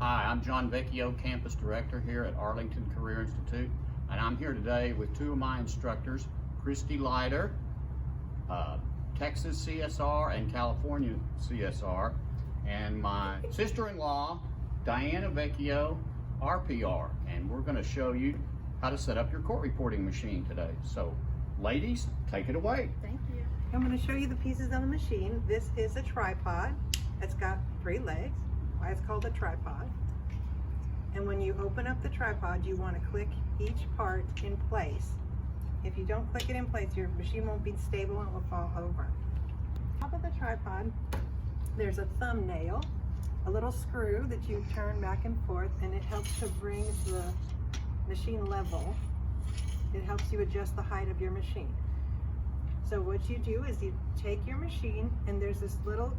Hi, I'm John Vecchio, Campus Director here at Arlington Career Institute, and I'm here today with two of my instructors, Christy Leiter, Texas CSR and California CSR, and my sister-in-law, Diana Vecchio, RPR, and we're going to show you how to set up your court reporting machine today. So, ladies, take it away. Thank you. I'm going to show you the pieces on the machine. This is a tripod. It's got 3 legs. Why it's called a tripod. And when you open up the tripod, you want to click each part in place. If you don't click it in place, your machine won't be stable and it will fall over. On top of the tripod, there's a thumbnail, a little screw that you turn back and forth, and it helps to bring the machine level. It helps you adjust the height of your machine. So what you do is you take your machine, and there's this little,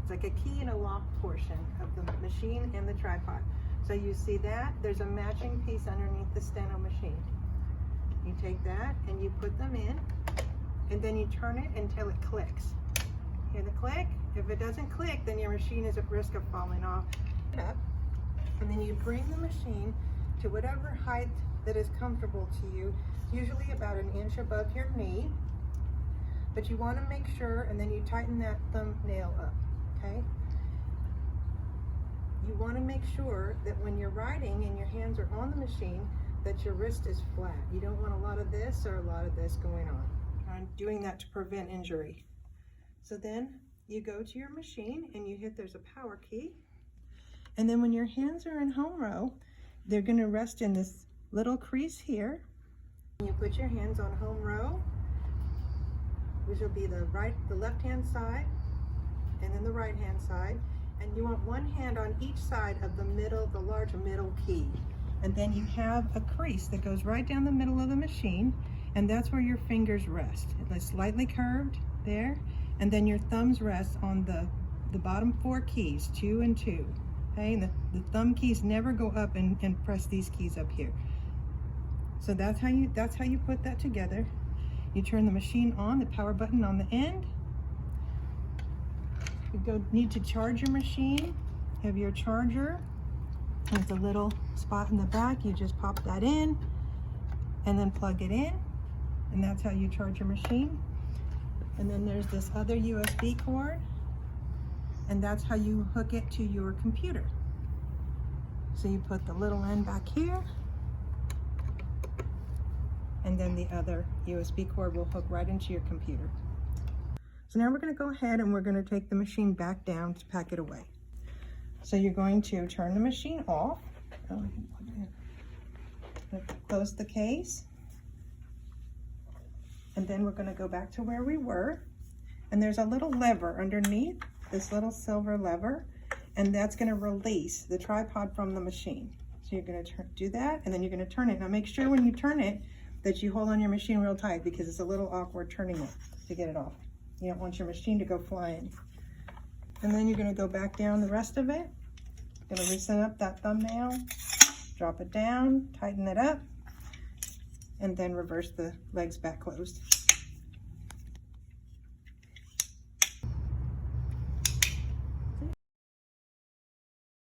it's like a key and a lock portion of the machine and the tripod. So you see that there's a matching piece underneath the steno machine. You take that and you put them in, and then you turn it until it clicks. Hear the click? If it doesn't click, then your machine is at risk of falling off. And then you bring the machine to whatever height that is comfortable to you, usually about 1 inch above your knee. But you want to make sure, and then you tighten that thumbnail up, okay? You want to make sure that when you're writing and your hands are on the machine, that your wrist is flat. You don't want a lot of this or a lot of this going on. I'm doing that to prevent injury. So then you go to your machine and you hit, there's a power key. And then when your hands are in home row, they're going to rest in this little crease here. You put your hands on home row, which will be the left hand side, and then the right hand side. And you want one hand on each side of the middle, the large middle key. And then you have a crease that goes right down the middle of the machine, and that's where your fingers rest. It's slightly curved there, and then your thumbs rest on the bottom 4 keys, 2 and 2. Okay, and the thumb keys never go up and press these keys up here. So that's how you put that together. You turn the machine on, the power button on the end. You need to charge your machine. Have your charger. There's a little spot in the back. You just pop that in and then plug it in, and that's how you charge your machine. And then there's this other USB cord, and that's how you hook it to your computer. So you put the little end back here, and then the other USB cord will hook right into your computer. So now we're going to go ahead and we're going to take the machine back down to pack it away. So you're going to turn the machine off. Close the case. And then we're going to go back to where we were. And there's a little lever underneath, this little silver lever, and that's going to release the tripod from the machine. So you're going to do that, and then you're going to turn it. Now make sure when you turn it that you hold on your machine real tight, because it's a little awkward turning it to get it off. You don't want your machine to go flying. And then you're going to go back down the rest of it. Going to loosen up that thumbnail, drop it down, tighten it up, and then reverse the legs back closed.